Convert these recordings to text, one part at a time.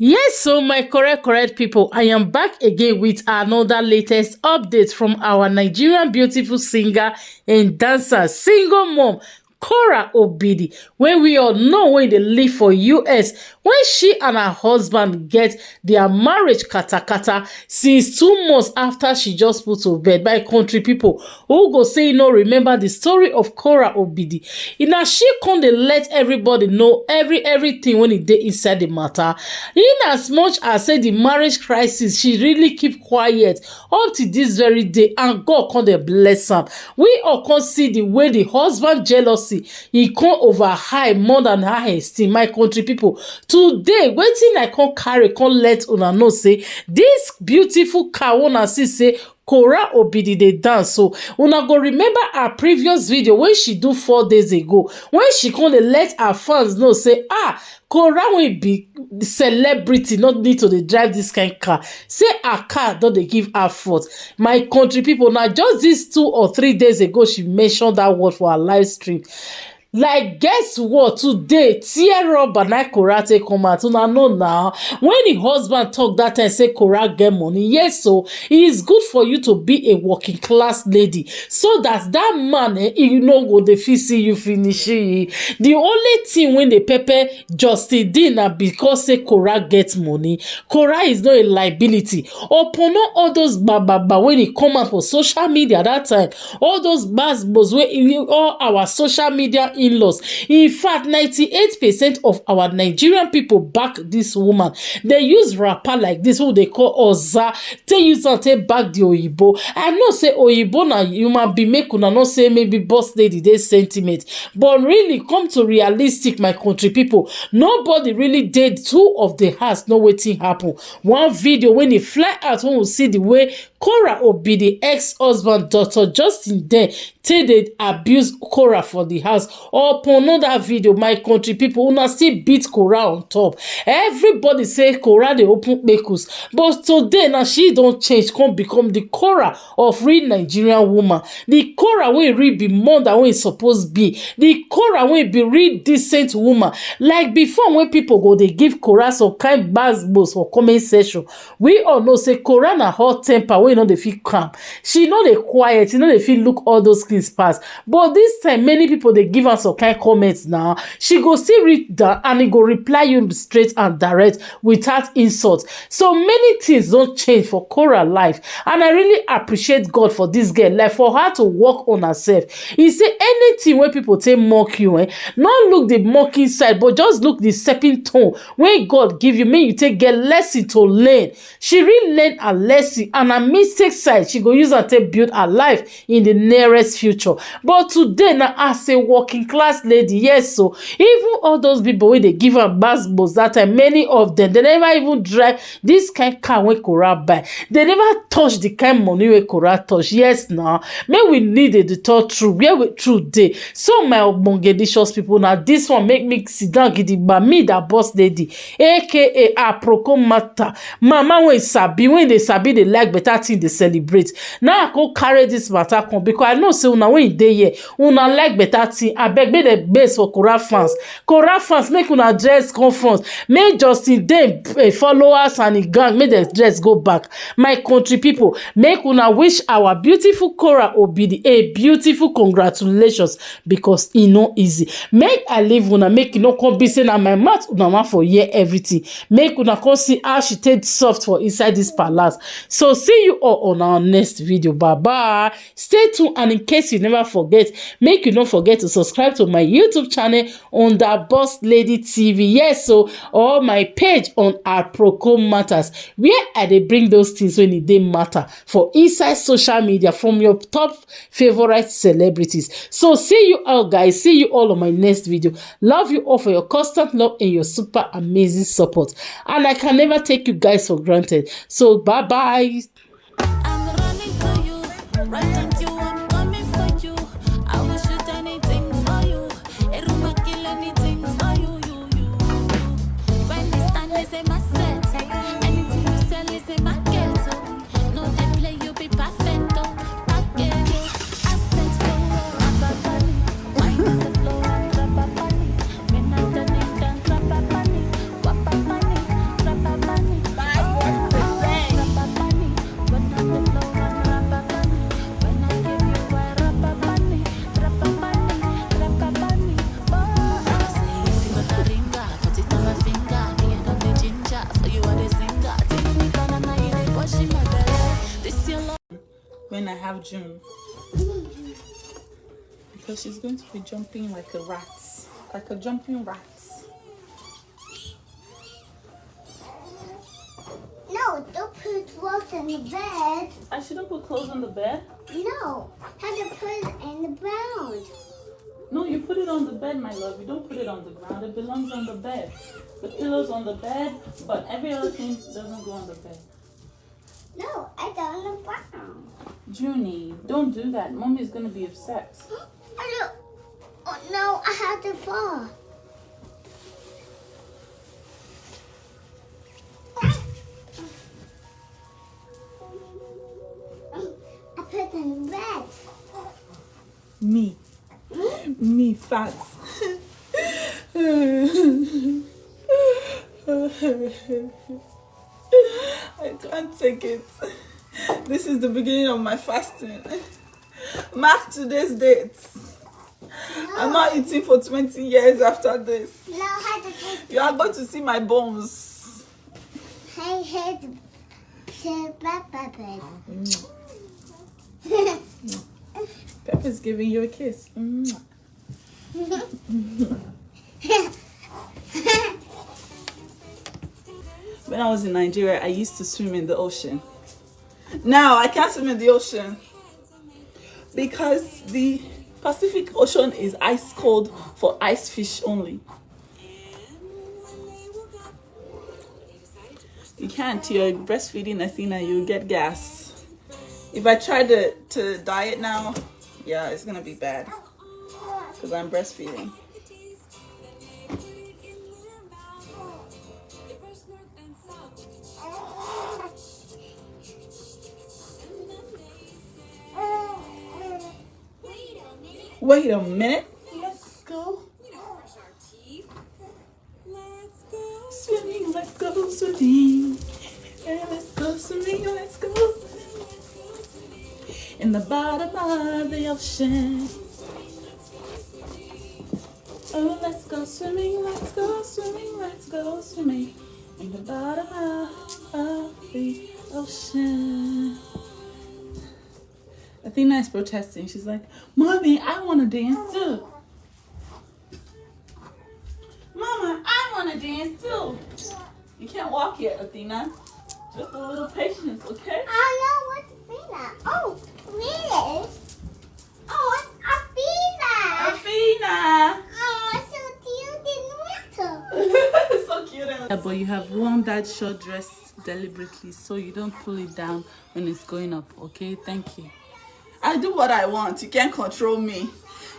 Yes, so my correct people, I am back again with another latest update from our Nigerian beautiful singer and dancer, single mom, Korra Obidi, when we all know when they live for US, when she and her husband get their marriage katakata since 2 months after she just put to bed. By country people who go say no remember the story of Korra Obidi. Now she come dey let everybody know everything when it dey inside the matter. In as much as say the marriage crisis, she really keep quiet up to this very day, and God come dey bless am. We all come see the way the husband jealousy e come over high more than her esteem. My country people, today wetin I come carry come let una know say this beautiful cow una see say Korra Obidi dey dance. So una go remember her previous video wey she do 4 days ago, when she come dey let her fans know say Korra wey be celebrity not need to dey drive this kind car, say her car don dey give her fault. My country people, na just this 2 or 3 days ago she mentioned that word for her live stream. Like, guess what? Today, tear up and Korra take come out. Una know now. When the husband talk that time, say Korra get money. Yes, so it is good for you to be a working class lady, so that man, you know, go dey fit see you finish. The only thing when they pepper Justin Dean na because say Korra get money. Korra is not a liability. Upon all those bababa when he come out for social media that time, all those basbos wey all our social media in-laws. In fact, 98% of our Nigerian people back this woman. They use rapper like this who they call Oza. They use and take back the Oyibo. I know say Oyibo na human be make una not say maybe boss lady they sentiment, but really come to realistic, my country people. Nobody really did two of the house know wetin happen. One video when he fly out, when we see the way Korra Obidi ex-husband Dr. Justin there till they abuse Korra for the house. Upon another video, my country people, una still beat Korra on top. Everybody say Korra dey open kpekus, but today now she don't change, come become the Korra of real Nigerian woman. The Korra wey real be more than wey e suppose be. The Korra wey be real decent woman. Like before, when people go they give Korra some kind basbos for comment section, we all know say Korra na hot temper wey no dey feel calm. She no dey quiet, you know they feel look all those things pass. But this time many people they give her some kind comments now. She go still read that and he go reply you straight and direct without insult. So many things don't change for Korra life, and I really appreciate God for this girl, like for her to work on herself. He say anything where people say mock you, not look the mocking side, but just look the stepping tone when God give you, make you take get lesson to learn. She really learn a lesson, and her mistake side she go use and take build her life in the nearest future. But today now as a working class lady, yes, so even all those people when they give her basbos that time, many of them they never even drive this kind car when Korra buy. They never touch the kind money when Korra touch. Yes, now may we needed to talk true where we true day. So my obongelicious people, now this one make me sit down gidigba, me that boss lady, aka aproko matter mama when sabi, when they sabi they like better thing they celebrate. Now I go carry this matter come because I know say una when they here una like better thing. I beg be the base for Korra fans. Korra fans, make una dress conference, make Justin dem followers and the gang make the dress go back. My country people, make una wish our beautiful Korra Obidi a beautiful congratulations, because e no easy. Make I leave una, make e no come be saying na my mouth una want for hear everything. Make una come see how she take soft for inside this palace. So see you all on our next video. Bye bye. Stay tuned, and in case you never forget, make you don't forget to subscribe to my YouTube channel on the Boss Lady TV. Yes, so or my page on Aproko Matters, where I dey bring those things when they matter for inside social media from your top favorite celebrities. So see you all guys, see you all on my next video. Love you all for your constant love and your super amazing support, and I can never take you guys for granted. So bye bye. I'm running to you, right to you, I'm coming for you. I will shoot anything for you. A room will kill anything for you, you. When they stand, they say my set. Anything you sell is a market. No, they play you be perfect. Package you, assets for Rababani. Wine on the floor and Rababani. Men underneath and Rababani. Wapapani, Rababani. have June. Because she's going to be jumping like a rat. Like a jumping rat. No, don't put clothes in the bed. I shouldn't put clothes on the bed? No, have to put it in the ground. No, you put it on the bed, my love. You don't put it on the ground. It belongs on the bed. The pillow's on the bed, but every other thing doesn't go on the bed. No, I don't on the ground. Junie, don't do that. Mommy's gonna be upset. I don't. Oh, no, I have to fall. I put it in the bed. Me fat. I can't take it. This is the beginning of my fasting. Mark today's date. I'm not eating for 20 years after this. No, I have to take You are going to see my bones. I had to bed. Pepper's giving you a kiss. When I was in Nigeria, I used to swim in the ocean. Now I can't swim in the ocean because the Pacific Ocean is ice cold for ice fish only. You can't. You're breastfeeding Athena, you'll get gas. If I try to diet now, yeah, it's gonna be bad because I'm breastfeeding. Wait a minute. Let's go. Swimming, let's go swimming. Yeah, let's go swimming, let's go. In the bottom of the ocean. Oh, let's go swimming, let's go swimming, let's go swimming. In the bottom of the ocean. Athena is protesting. She's like, Mommy, I want to dance too. Mama, I want to dance too. You can't walk yet, Athena. Just a little patience, okay? I know what's Athena. Oh, really? Oh, it's Athena. Athena! Oh, it's so cute in winter. So cute. Yeah, but you have worn that short dress deliberately so you don't pull it down when it's going up, okay? Thank you. I do what I want. You can't control me.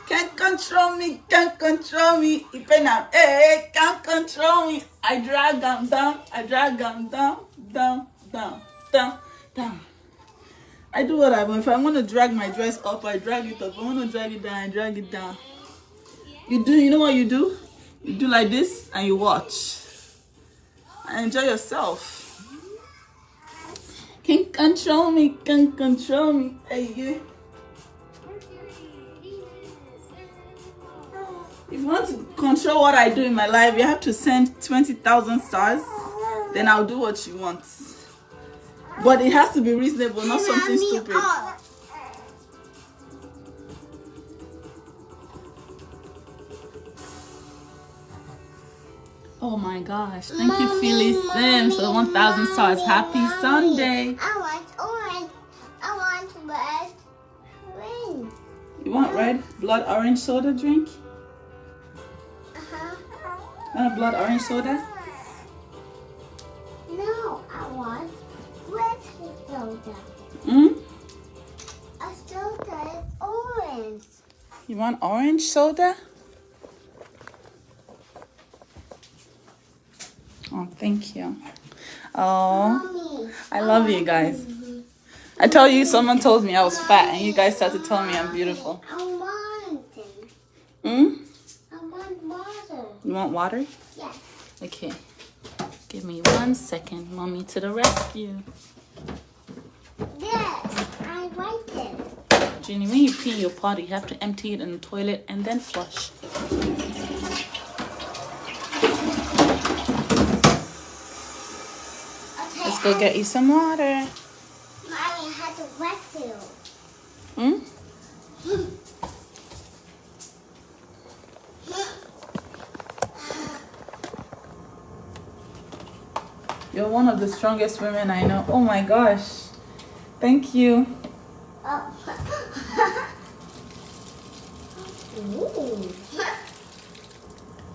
Can't control me. Can't control me. Hey, can't control me. I drag them down. I drag them down. Down. I do what I want. If I want to drag my dress up, I drag it up. If I want to drag it down, I drag it down. You know what you do? You do like this and you watch. And enjoy yourself. Can't control me. Can't control me. Hey, you. If you want to control what I do in my life, you have to send 20,000 stars. Then I'll do what you want. But it has to be reasonable, not something stupid. Oh my gosh. Thank you, Phyllis Sims, for 1,000 stars. Happy Sunday. I want orange. I want red green. You want red blood orange soda drink? Want a blood orange soda? No, I want red soda. A soda is orange. You want orange soda? Oh, thank you. Oh, Mommy, I love you guys. I tell you, someone told me I was fat, and you guys started telling me I'm beautiful. I want it. Hmm? I want water. You want water? Yes. Okay. Give me 1 second. Mommy to the rescue. Yes, I like it. Jenny, when you pee in your potty, you have to empty it in the toilet and then flush. Okay. Let's go get you some water. Mommy had to rescue. Hmm? You're one of the strongest women I know. Oh my gosh. Thank you.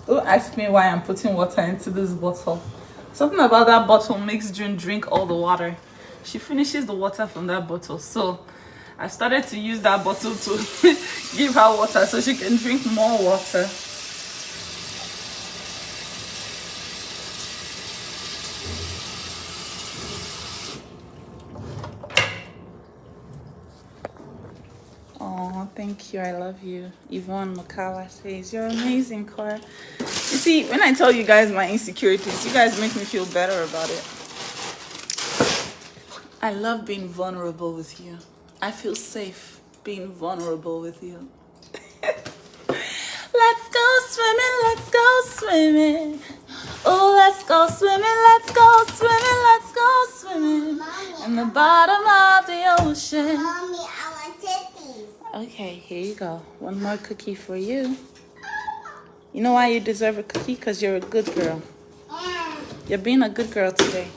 Don't ask me why I'm putting water into this bottle. Something about that bottle makes June drink all the water. She finishes the water from that bottle. So I started to use that bottle to give her water so she can drink more water. Oh, thank you. I love you. Yvonne Makawa says, you're amazing, Korra. You see, when I tell you guys my insecurities, you guys make me feel better about it. I love being vulnerable with you. I feel safe being vulnerable with you. Let's go swimming, let's go swimming. Oh, let's go swimming, let's go swimming, let's go swimming. Mommy, In the bottom of the ocean. Mommy, I want titties. Okay, here you go. One more cookie for you. You know why you deserve a cookie? Because you're a good girl. You're being a good girl today.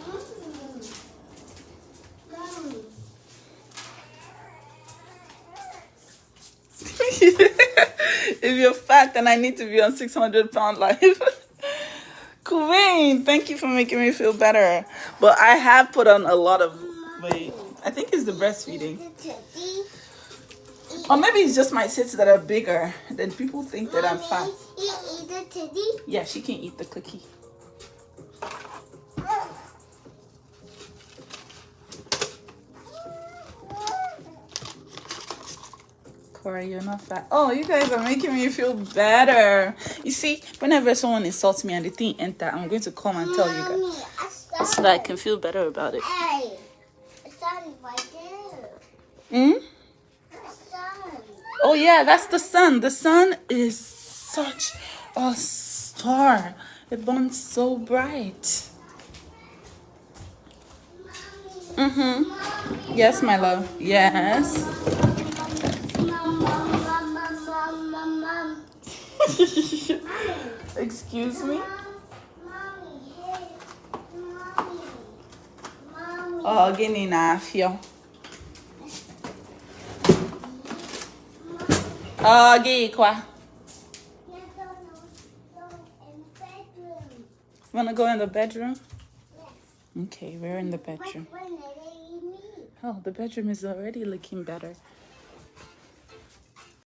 If you're fat, then I need to be on 600-pound life. Queen, thank you for making me feel better. But I have put on a lot of weight. I think it's the breastfeeding. Or maybe it's just my tits that are bigger. Then people think that I'm fat. Eat the titty? Yeah, she can eat the cookie. Korra, you're not fat. Oh, you guys are making me feel better. You see, whenever someone insults me and the thing enter, I'm going to come and tell you guys. So that I can feel better about it. Hey, it's sun right there. Hmm? Sun. Oh yeah, that's the sun. The sun is such a star. It burns so bright. Mm-hmm. Yes, my love. Yes. Excuse me? Oh, gini na fio. Oh, gi kwa. Wanna go in the bedroom? Okay, we're in the bedroom. Oh, the bedroom is already looking better.